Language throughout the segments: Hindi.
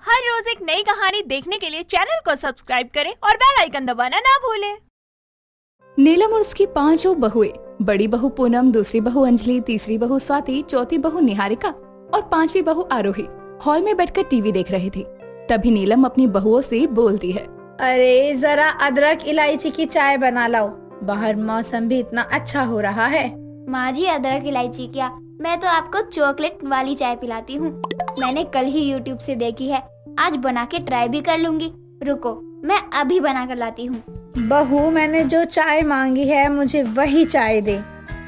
हर रोज एक नई कहानी देखने के लिए चैनल को सब्सक्राइब करें और बेल आइकन दबाना ना भूलें। नीलम और उसकी पांचों बहुएं, बड़ी बहू पूनम, दूसरी बहू अंजलि, तीसरी बहू स्वाति, चौथी बहू निहारिका और पांचवी बहू आरोही हॉल में बैठकर टीवी देख रहे थे। तभी नीलम अपनी बहुओं से बोलती है, अरे जरा अदरक इलायची की चाय बना लाओ, बाहर मौसम भी इतना अच्छा हो रहा है। माँ जी, अदरक इलायची क्या, मैं तो आपको चॉकलेट वाली चाय पिलाती हूँ। मैंने कल ही YouTube से देखी है, आज बना के ट्राई भी कर लूंगी। रुको, मैं अभी बना कर लाती हूँ। बहू, मैंने जो चाय मांगी है मुझे वही चाय दे।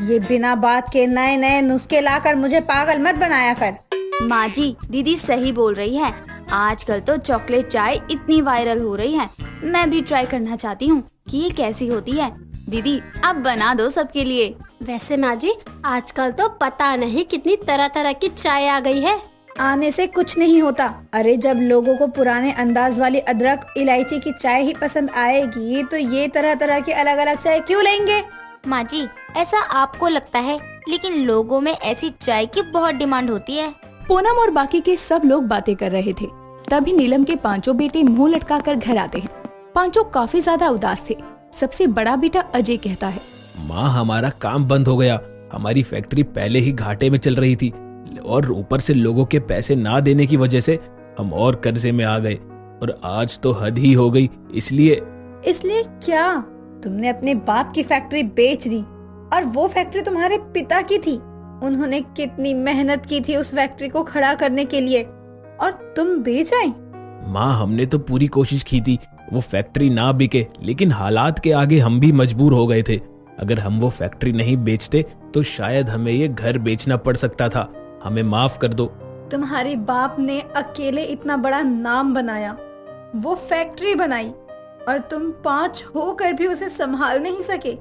ये बिना बात के नए नए नुस्खे लाकर मुझे पागल मत बनाया कर। माँ जी, दीदी सही बोल रही है। आजकल तो चॉकलेट चाय इतनी वायरल हो रही है, मैं भी ट्राई करना चाहती हूँ कि ये कैसी होती है। दीदी, आप बना दो सबके लिए। वैसे माँ जी, आजकल तो पता नहीं कितनी तरह तरह की चाय आ गई है। आने से कुछ नहीं होता। अरे जब लोगों को पुराने अंदाज वाली अदरक इलायची की चाय ही पसंद आएगी तो ये तरह तरह की अलग अलग चाय क्यों लेंगे? माँ जी, ऐसा आपको लगता है, लेकिन लोगों में ऐसी चाय की बहुत डिमांड होती है। पूनम और बाकी के सब लोग बातें कर रहे थे। तभी नीलम के पांचों बेटे मुंह लटकाकर घर आते हैं। पांचों काफी ज्यादा उदास थे। सबसे बड़ा बेटा अजय कहता है, माँ, हमारा काम बंद हो गया। हमारी फैक्ट्री पहले ही घाटे में चल रही थी और ऊपर से लोगों के पैसे ना देने की वजह से हम और कर्जे में आ गए और आज तो हद ही हो गई। इसलिए क्या तुमने अपने बाप की फैक्ट्री बेच दी? और वो फैक्ट्री तुम्हारे पिता की थी। उन्होंने कितनी मेहनत की थी उस फैक्ट्री को खड़ा करने के लिए, और तुम बेच आई? माँ, हमने तो पूरी कोशिश की थी वो फैक्ट्री ना बिके, लेकिन हालात के आगे हम भी मजबूर हो गए थे। अगर हम वो फैक्ट्री नहीं बेचते तो शायद हमें ये घर बेचना पड़ सकता था। हमें माफ कर दो। तुम्हारे बाप ने अकेले इतना बड़ा नाम बनाया, वो फैक्ट्री बनाई, और तुम 5 होकर भी उसे संभाल नहीं सके।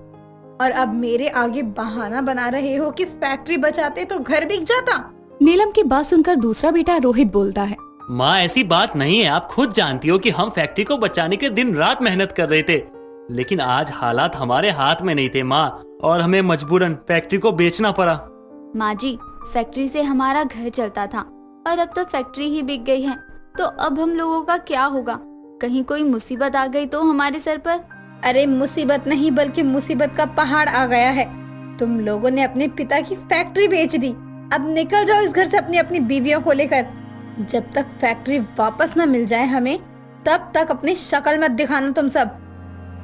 और अब मेरे आगे बहाना बना रहे हो कि फैक्ट्री बचाते तो घर बिक जाता। नीलम की बात सुनकर दूसरा बेटा रोहित बोलता है, माँ, ऐसी बात नहीं है। आप खुद जानती हो कि हम फैक्ट्री को बचाने के दिन रात मेहनत कर रहे थे, लेकिन आज हालात हमारे हाथ में नहीं थे माँ, और हमें मजबूरन फैक्ट्री को बेचना पड़ा। माँ जी, फैक्ट्री से हमारा घर चलता था और अब तो फैक्ट्री ही बिक गई है, तो अब हम लोगों का क्या होगा? कहीं कोई मुसीबत आ गई तो हमारे सर पर? अरे मुसीबत नहीं, बल्कि मुसीबत का पहाड़ आ गया है। तुम लोगों ने अपने पिता की फैक्ट्री बेच दी। अब निकल जाओ इस घर से अपनी अपनी बीवियों को लेकर। जब तक फैक्ट्री वापस न मिल जाए हमें, तब तक अपनी शक्ल मत दिखाना तुम सब।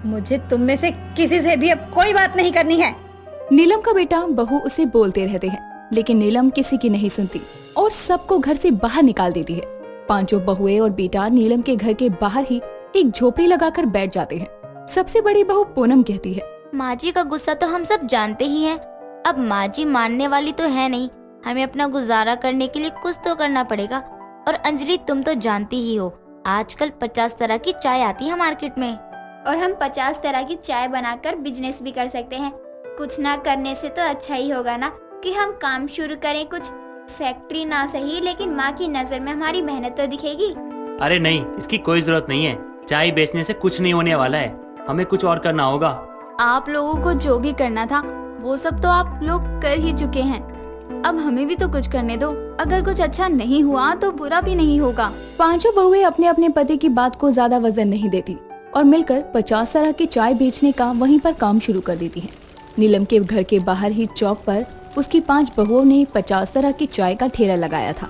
मुझे तुम में से किसी से भी अब कोई बात नहीं करनी है। नीलम का बेटा बहू उसे बोलते रहते हैं, लेकिन नीलम किसी की नहीं सुनती और सबको घर से बाहर निकाल देती है। पांचों बहुएं और बेटा नीलम के घर के बाहर ही एक झोपड़ी लगाकर बैठ जाते हैं। सबसे बड़ी बहू पूनम कहती है, माँ जी का गुस्सा तो हम सब जानते ही हैं। अब माँ जी मानने वाली तो है नहीं, हमें अपना गुजारा करने के लिए कुछ तो करना पड़ेगा। और अंजलि, तुम तो जानती ही हो, आजकल 50 तरह की चाय आती है मार्केट में, और हम 50 तरह की चाय बनाकर बिजनेस भी कर सकते हैं। कुछ ना करने से तो अच्छा ही होगा ना कि हम काम शुरू करें। कुछ फैक्ट्री ना सही, लेकिन माँ की नजर में हमारी मेहनत तो दिखेगी। अरे नहीं, इसकी कोई जरूरत नहीं है। चाय बेचने से कुछ नहीं होने वाला है, हमें कुछ और करना होगा। आप लोगों को जो भी करना था वो सब तो आप लोग कर ही चुके हैं, अब हमें भी तो कुछ करने दो। अगर कुछ अच्छा नहीं हुआ तो बुरा भी नहीं होगा। पांचों बहुएं अपने अपने पति की बात को ज्यादा वजन नहीं देती और मिलकर 50 तरह की चाय बेचने का वहीं पर काम शुरू कर देती हैं। नीलम के घर के बाहर ही चौक पर उसकी 5 बहुओं ने 50 तरह की चाय का ठेला लगाया था।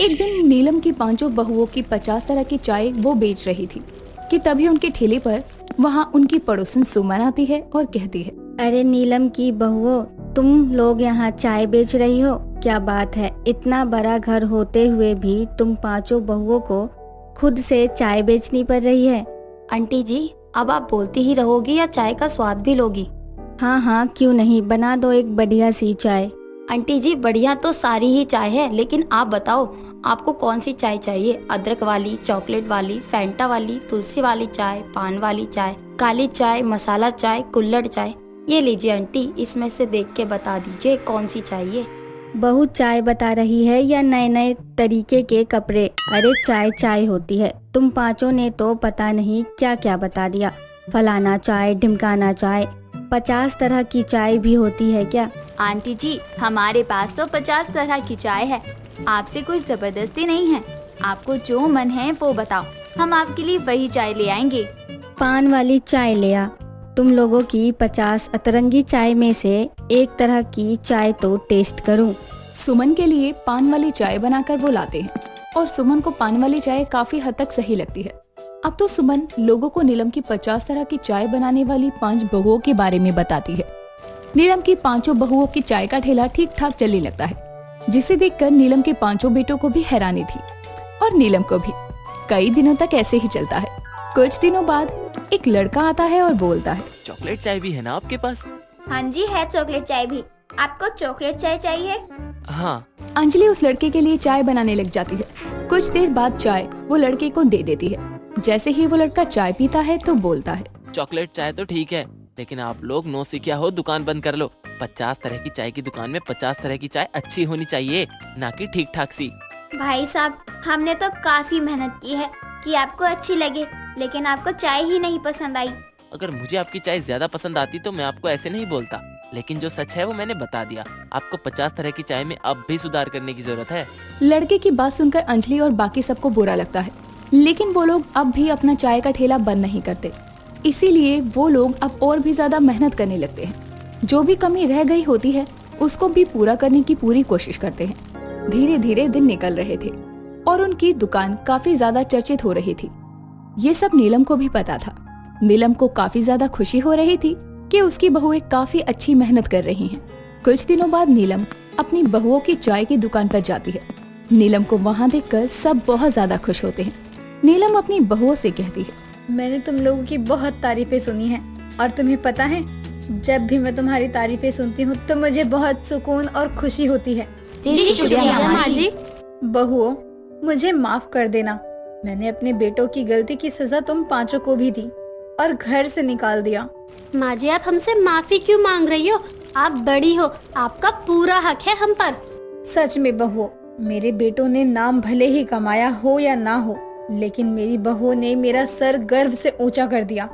एक दिन नीलम की पांचों बहुओं की 50 तरह की चाय वो बेच रही थी कि तभी उनके ठेले पर वहाँ उनकी पड़ोसन सुमन आती है और कहती है, अरे नीलम की बहुओं, तुम लोग यहाँ चाय बेच रही हो? क्या बात है, इतना बड़ा घर होते हुए भी तुम पांचों बहुओं को खुद से चाय बेचनी पड़ रही है। आंटी जी, अब आप बोलती ही रहोगी या चाय का स्वाद भी लोगी? हाँ हाँ, क्यों नहीं, बना दो एक बढ़िया सी चाय। आंटी जी, बढ़िया तो सारी ही चाय है, लेकिन आप बताओ आपको कौन सी चाय चाहिए? अदरक वाली, चॉकलेट वाली, फैंटा वाली, तुलसी वाली चाय, पान वाली चाय, काली चाय, मसाला चाय, कुल्हड़ चाय? ये लीजिए आंटी, इसमें से देख के बता दीजिए कौन सी चाहिए। बहू चाय बता रही है या नए नए तरीके के कपड़े? अरे चाय चाय होती है, तुम पांचों ने तो पता नहीं क्या क्या बता दिया। फलाना चाय, ढिमकाना चाय, 50 तरह की चाय भी होती है क्या? आंटी जी, हमारे पास तो 50 तरह की चाय है, आपसे कोई जबरदस्ती नहीं है। आपको जो मन है वो बताओ, हम आपके लिए वही चाय ले आएंगे। पान वाली चाय ले आ। तुम लोगों की 50 अतरंगी चाय में से एक तरह की चाय तो टेस्ट करूं। सुमन के लिए पान वाली चाय बनाकर वो लाते हैं और सुमन को पान वाली चाय काफी हद तक सही लगती है। अब तो सुमन लोगों को नीलम की 50 तरह की चाय बनाने वाली 5 बहुओं के बारे में बताती है। नीलम की 5 बहुओं की चाय का ठेला ठीक ठाक चलने लगता है, जिसे देखकर नीलम के 5 बेटों को भी हैरानी थी और नीलम को भी। कई दिनों तक ऐसे ही चलता है। कुछ दिनों बाद एक लड़का आता है और बोलता है, चॉकलेट चाय भी है ना आपके पास? हाँ जी, है चॉकलेट चाय भी। आपको चॉकलेट चाय चाहिए? हाँ। अंजलि उस लड़के के लिए चाय बनाने लग जाती है। कुछ देर बाद चाय वो लड़के को दे देती है। जैसे ही वो लड़का चाय पीता है तो बोलता है, चॉकलेट चाय तो ठीक है, लेकिन आप लोग नौसिखिया हो, दुकान बंद कर लो। 50 तरह की चाय की दुकान में 50 तरह की चाय अच्छी होनी चाहिए, ना कि ठीक ठाक सी। भाई साहब, हमने तो काफी मेहनत की है कि आपको अच्छी लगे, लेकिन आपको चाय ही नहीं पसंद आई। अगर मुझे आपकी चाय ज्यादा पसंद आती तो मैं आपको ऐसे नहीं बोलता, लेकिन जो सच है वो मैंने बता दिया। आपको 50 तरह की चाय में अब भी सुधार करने की जरूरत है। लड़के की बात सुनकर अंजलि और बाकी सबको बुरा लगता है, लेकिन वो लोग अब भी अपना चाय का ठेला बंद नहीं करते। इसीलिए वो लोग अब और भी ज्यादा मेहनत करने लगते हैं। जो भी कमी रह गई होती है उसको भी पूरा करने की पूरी कोशिश करते हैं। धीरे धीरे दिन निकल रहे थे और उनकी दुकान काफी ज्यादा चर्चित हो रही थी। ये सब नीलम को भी पता था। नीलम को काफी ज्यादा खुशी हो रही थी कि उसकी बहुएं काफी अच्छी मेहनत कर रही हैं। कुछ दिनों बाद नीलम अपनी बहुओं की चाय की दुकान पर जाती है। नीलम को वहाँ देखकर सब बहुत ज्यादा खुश होते हैं। नीलम अपनी बहुओं से कहती है, मैंने तुम लोगों की बहुत तारीफें सुनी हैं और तुम्हें पता है, जब भी मैं तुम्हारी तारीफें सुनती हूँ तो मुझे बहुत सुकून और खुशी होती है। जी शुक्रिया माँ जी। बहुओं, मुझे माफ कर देना। मैंने अपने बेटों की गलती की सजा तुम 5 को भी दी और घर से निकाल दिया। माँ जी, आप हमसे माफी क्यों मांग रही हो? आप बड़ी हो, आपका पूरा हक है हम पर। सच में बहुओं, मेरे बेटों ने नाम भले ही कमाया हो या ना हो, लेकिन मेरी बहू ने मेरा सर गर्व से ऊंचा कर दिया।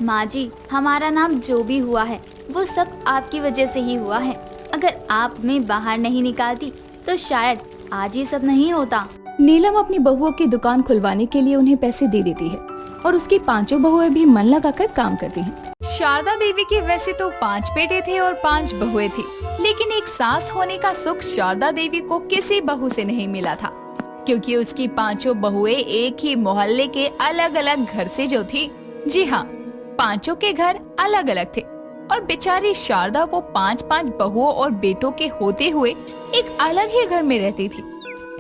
माँ जी, हमारा नाम जो भी हुआ है वो सब आपकी वजह से ही हुआ है। अगर आप हमें बाहर नहीं निकालती तो शायद आज ये सब नहीं होता। नीलम अपनी बहुओं की दुकान खुलवाने के लिए उन्हें पैसे दे देती है और उसकी 5 बहुएं भी मन लगाकर काम करती हैं। शारदा देवी के वैसे तो 5 बेटे थे और 5 बहुएं थी, लेकिन एक सास होने का सुख शारदा देवी को किसी बहू से नहीं मिला था, क्योंकि उसकी 5 बहुएं एक ही मोहल्ले के अलग अलग घर से जो थी। जी हाँ, 5 के घर अलग अलग थे और बेचारी शारदा वो 5 बहुओं और बेटों के होते हुए एक अलग ही घर में रहती थी।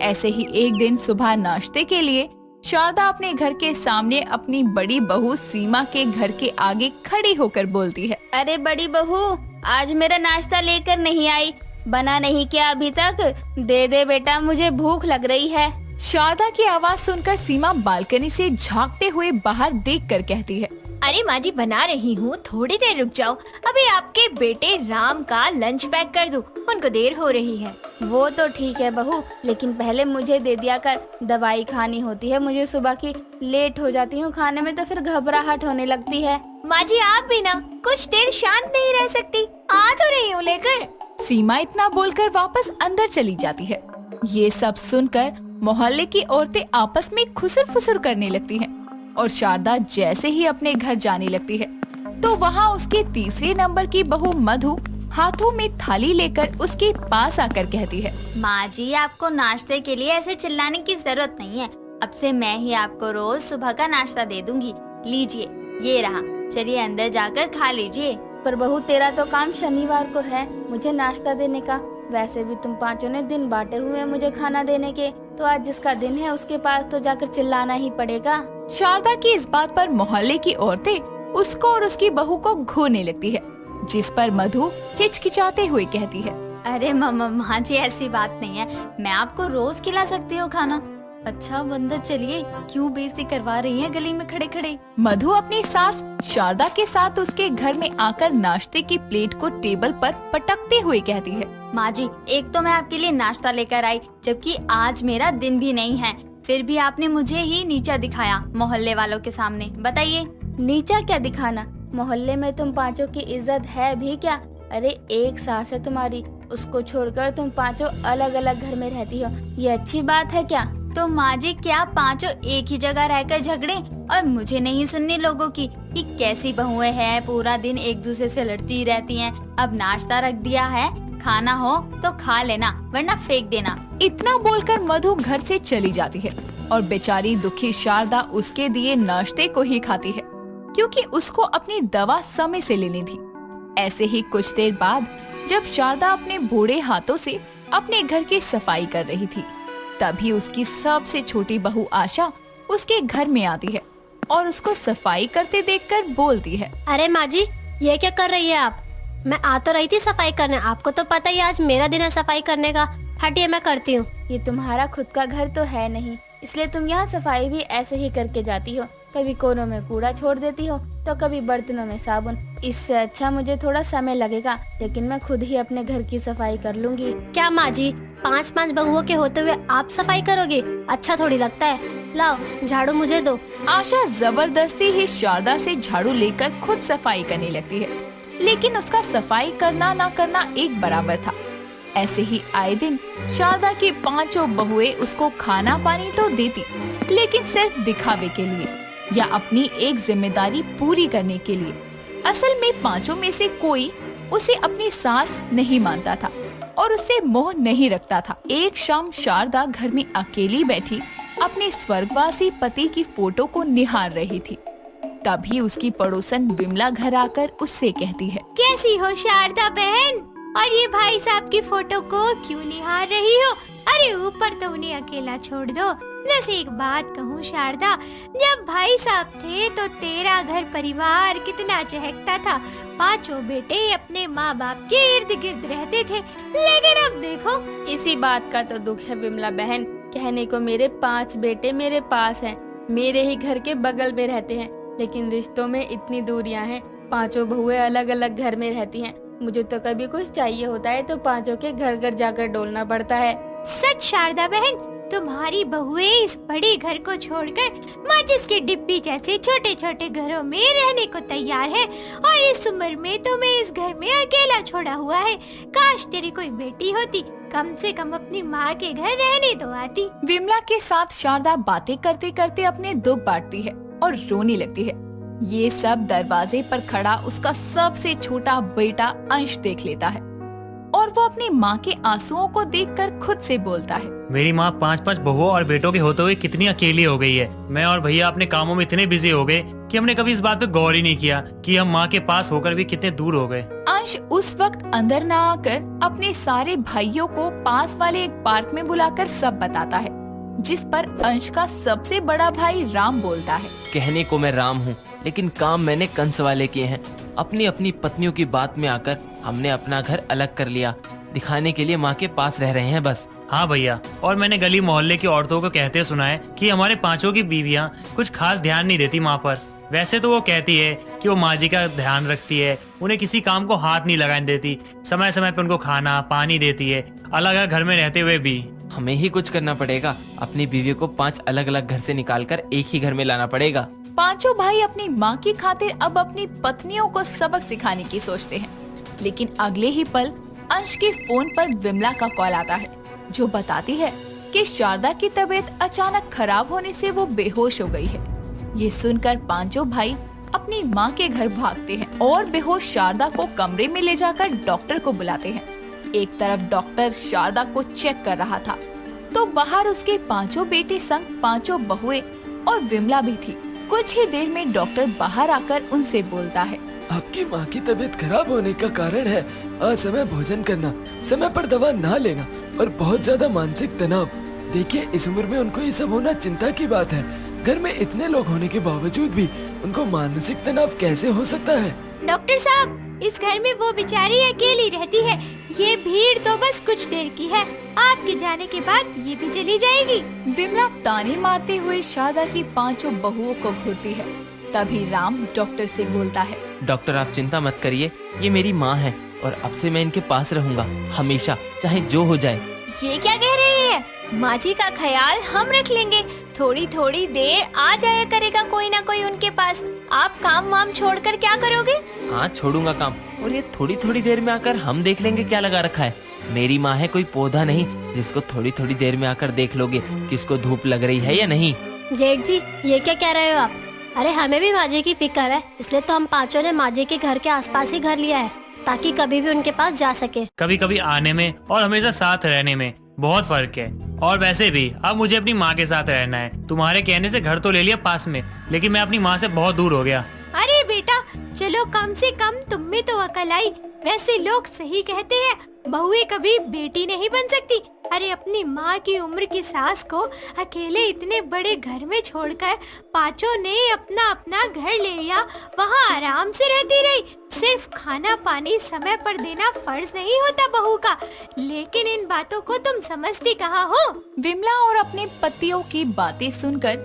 ऐसे ही एक दिन सुबह नाश्ते के लिए शारदा अपने घर के सामने अपनी बड़ी बहू सीमा के घर के आगे खड़ी होकर बोलती है, अरे बड़ी बहू, आज मेरा नाश्ता लेकर नहीं आई, बना नहीं क्या अभी तक? दे दे बेटा, मुझे भूख लग रही है। शारदा की आवाज सुनकर सीमा बालकनी से झांकते हुए बाहर देखकर कहती है, अरे माँ जी, बना रही हूँ, थोड़ी देर रुक जाओ। अभी आपके बेटे राम का लंच पैक कर दूँ, उनको देर हो रही है। वो तो ठीक है बहू, लेकिन पहले मुझे दे दिया कर, दवाई खानी होती है। मुझे सुबह की लेट हो जाती हूँ खाने में तो फिर घबराहट होने लगती है। माँ जी, आप भी ना कुछ देर शांत नहीं रह सकती? आ तो रही हूँ लेकर। सीमा इतना बोलकर वापस अंदर चली जाती है। ये सब सुनकर मोहल्ले की औरतें आपस में खुसर फुसर करने लगती हैं और शारदा जैसे ही अपने घर जाने लगती है तो वहाँ उसके तीसरे नंबर की बहू मधु हाथों में थाली लेकर उसके पास आकर कहती है, माँ जी, आपको नाश्ते के लिए ऐसे चिल्लाने की जरूरत नहीं है। अब से मैं ही आपको रोज सुबह का नाश्ता दे दूंगी। लीजिए, ये रहा, चलिए अंदर जाकर खा लीजिए। पर बहू, तेरा तो काम शनिवार को है मुझे नाश्ता देने का। वैसे भी तुम 5 ने दिन बांटे हुए हैं मुझे खाना देने के, तो आज जिसका दिन है उसके पास तो जाकर चिल्लाना ही पड़ेगा। शारदा की इस बात पर मोहल्ले की औरतें उसको और उसकी बहू को घूरने लगती है, जिस पर मधु हिचकिचाते हुए कहती है, अरे माँ जी, ऐसी बात नहीं है, मैं आपको रोज खिला सकती हूँ खाना। अच्छा बंदा, चलिए, क्यों बेइज्जती करवा रही है गली में खड़े खड़े। मधु अपनी सास शारदा के साथ उसके घर में आकर नाश्ते की प्लेट को टेबल पर पटकते हुए कहती है, माँ जी, एक तो मैं आपके लिए नाश्ता लेकर आई, जबकि आज मेरा दिन भी नहीं है, फिर भी आपने मुझे ही नीचा दिखाया मोहल्ले वालों के सामने। बताइए, नीचा क्या दिखाना? मोहल्ले में तुम 5 की इज्जत है भी क्या? अरे एक सास है तुम्हारी, उसको छोड़कर तुम 5 अलग अलग घर में रहती हो, ये अच्छी बात है क्या? तो माँ जी क्या पांचों एक ही जगह रहकर झगड़े? और मुझे नहीं सुननी लोगों की कि कैसी बहुएं हैं, पूरा दिन एक दूसरे से लड़ती रहती हैं। अब नाश्ता रख दिया है, खाना हो तो खा लेना वरना फेंक देना। इतना बोलकर मधु घर से चली जाती है और बेचारी दुखी शारदा उसके दिए नाश्ते को ही खाती है, क्योंकि उसको अपनी दवा समय से लेनी थी। ऐसे ही कुछ देर बाद जब शारदा अपने बूढ़े हाथों से अपने घर की सफाई कर रही थी, तभी उसकी सबसे छोटी बहू आशा उसके घर में आती है और उसको सफाई करते देखकर बोलती है, अरे माँ जी, ये क्या कर रही है आप? मैं आ तो रही थी सफाई करने, आपको तो पता ही आज मेरा दिन है सफाई करने का। हटिए, मैं करती हूँ। ये तुम्हारा खुद का घर तो है नहीं, इसलिए तुम यहाँ सफाई भी ऐसे ही करके जाती हो। कभी कोनों में कूड़ा छोड़ देती हो तो कभी बर्तनों में साबुन। इससे अच्छा मुझे थोड़ा समय लगेगा, लेकिन मैं खुद ही अपने घर की सफाई कर लूंगी। क्या माँ जी, 5-5 बहुओं के होते हुए आप सफाई करोगे? अच्छा थोड़ी लगता है। लाओ झाड़ू मुझे दो। आशा जबरदस्ती ही शारदा से झाड़ू लेकर खुद सफाई करने लगती है, लेकिन उसका सफाई करना ना करना एक बराबर था। ऐसे ही आए दिन शारदा की 5 बहुएं उसको खाना पानी तो देती, लेकिन सिर्फ दिखावे के लिए या अपनी एक जिम्मेदारी पूरी करने के लिए। असल में 5 में से कोई उसे अपनी सास नहीं मानता था और उससे मोह नहीं रखता था। एक शाम शारदा घर में अकेली बैठी अपने स्वर्गवासी पति की फोटो को निहार रही थी। तभी उसकी पड़ोसन विमला घर आकर उससे कहती है, कैसी हो शारदा बहन? और ये भाई साहब की फोटो को क्यों निहार रही हो? अरे ऊपर तो उन्हें अकेला छोड़ दो। वैसे एक बात कहूँ शारदा, जब भाई साहब थे तो तेरा घर परिवार कितना चहकता था। 5 बेटे अपने माँ बाप के इर्द गिर्द रहते थे, लेकिन अब देखो। इसी बात का तो दुख है विमला बहन। कहने को मेरे 5 बेटे मेरे पास हैं, मेरे ही घर के बगल में रहते हैं, लेकिन रिश्तों में इतनी दूरियां हैं। 5 बहुएं अलग अलग घर में रहती हैं। मुझे तो कभी कुछ चाहिए होता है तो 5 के घर घर जाकर डोलना पड़ता है। सच शारदा बहन, तुम्हारी बहुएं इस बड़े घर को छोड़कर माचिस की डिब्बी जैसे छोटे छोटे घरों में रहने को तैयार है, और इस उम्र में तुम्हें इस घर में अकेला छोड़ा हुआ है। काश तेरी कोई बेटी होती, कम से कम अपनी माँ के घर रहने तो आती। विमला के साथ शारदा बातें करते करते अपने दुख बांटती है और रोने लगती है। ये सब दरवाजे पर खड़ा उसका सबसे छोटा बेटा अंश देख लेता है और वो अपनी माँ के आंसुओं को देखकर खुद से बोलता है, मेरी माँ 5-5 बहुओं और बेटों के होते हुए कितनी अकेली हो गई है। मैं और भैया अपने कामों में इतने बिजी हो गए कि हमने कभी इस बात पे गौर ही नहीं किया कि हम माँ के पास होकर भी कितने दूर हो गए। अंश उस वक्त अंदर न आकर अपने सारे भाइयों को पास वाले एक पार्क में बुलाकर सब बताता है, जिस पर अंश का सबसे बड़ा भाई राम बोलता है, कहने को मैं राम हूँ, लेकिन काम मैंने कंस वाले किए हैं। अपनी अपनी पत्नियों की बात में आकर हमने अपना घर अलग कर लिया, दिखाने के लिए माँ के पास रह रहे हैं बस। हाँ भैया, और मैंने गली मोहल्ले की औरतों को कहते सुना है कि हमारे 5 की बीवियाँ कुछ खास ध्यान नहीं देती माँ पर। वैसे तो वो कहती है कि वो माँ जी का ध्यान रखती है, उन्हें किसी काम को हाथ नहीं लगाने देती, समय समय पर उनको खाना पानी देती है, अलग अलग घर में रहते हुए भी। हमें ही कुछ करना पड़ेगा, अपनी बीवी को 5 अलग अलग घर से निकालकर एक ही घर में लाना पड़ेगा। 5 भाई अपनी माँ की खातिर अब अपनी पत्नियों को सबक सिखाने की सोचते हैं, लेकिन अगले ही पल अंश के फोन पर विमला का कॉल आता है, जो बताती है कि शारदा की तबीयत अचानक खराब होने से वो बेहोश हो गई है। ये सुनकर 5 भाई अपनी माँ के घर भागते हैं और बेहोश शारदा को कमरे में ले जाकर डॉक्टर को बुलाते हैं। एक तरफ डॉक्टर शारदा को चेक कर रहा था, तो बाहर उसके 5 बेटे संग 5 बहुएं और विमला भी थी। कुछ ही देर में डॉक्टर बाहर आकर उनसे बोलता है, आपकी माँ की तबीयत खराब होने का कारण है असमय भोजन करना, समय पर दवा ना लेना और बहुत ज्यादा मानसिक तनाव। देखिए, इस उम्र में उनको ये सब होना चिंता की बात है। घर में इतने लोग होने के बावजूद भी उनको मानसिक तनाव कैसे हो सकता है? डॉक्टर साहब, इस घर में वो बेचारी अकेली रहती है। ये भीड़ तो बस कुछ देर की है, आपके जाने के बाद ये भी चली जाएगी। विमला ताने मारते हुए शारदा की 5 बहुओं को घूरती है। तभी राम डॉक्टर से बोलता है, डॉक्टर आप चिंता मत करिए, ये मेरी माँ है और अब से मैं इनके पास रहूंगा हमेशा, चाहे जो हो जाए। ये क्या कह रही है? माँ जी का ख्याल हम रख लेंगे, थोड़ी थोड़ी देर आ जाया करेगा कोई ना कोई उनके पास। आप काम वाम छोड़कर क्या करोगे? हाँ छोड़ूंगा काम, और ये थोड़ी थोड़ी देर में आकर हम देख लेंगे क्या लगा रखा है। मेरी माँ है कोई पौधा नहीं जिसको थोड़ी थोड़ी देर में आकर देख लोगे कि इसको धूप लग रही है या नहीं। जेठ जी ये क्या कह रहे हो आप? अरे हमें भी माजी की फिक्र है, इसलिए तो हम पांचों ने माजी के घर के आसपास ही घर लिया है ताकि कभी भी उनके पास जा सके। कभी कभी आने में और हमेशा साथ रहने में बहुत फर्क है। और वैसे भी अब मुझे अपनी माँ के साथ रहना है। तुम्हारे कहने से घर तो ले लिया पास में, लेकिन मैं अपनी माँ से बहुत दूर हो गया। अरे बेटा चलो, कम से कम तुम में तो अकल आई। वैसे लोग सही कहते हैं, बहुएं कभी बेटी नहीं बन सकती। अरे अपनी माँ की उम्र की सास को अकेले इतने बड़े घर में छोड़कर पांचों ने अपना अपना घर ले लिया, वहाँ आराम से रहती रही। सिर्फ खाना पानी समय पर देना फर्ज नहीं होता बहू का, लेकिन इन बातों को तुम समझती कहाँ हो? विमला और अपने पतियों की बातें सुनकर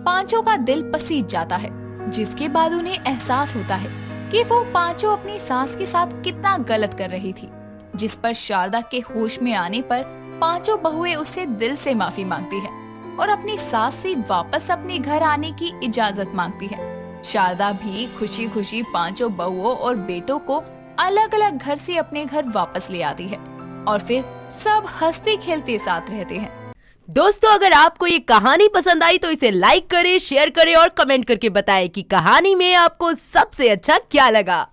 पांचों का दिल पसीज जाता है, जिसके बाद उन्हें एहसास होता है कि वो पांचों अपनी सास के साथ कितना गलत कर रही थी। जिस पर शारदा के होश में आने पर पांचों बहुएं उससे दिल से माफी मांगती हैं और अपनी सास से वापस अपने घर आने की इजाजत मांगती है। शारदा भी खुशी खुशी पांचों बहुओं और बेटों को अलग अलग घर से अपने घर वापस ले आती है और फिर सब हंसते खेलते साथ रहते हैं। दोस्तों अगर आपको ये कहानी पसंद आई तो इसे लाइक करें, शेयर करें और कमेंट करके बताएं कि कहानी में आपको सबसे अच्छा क्या लगा।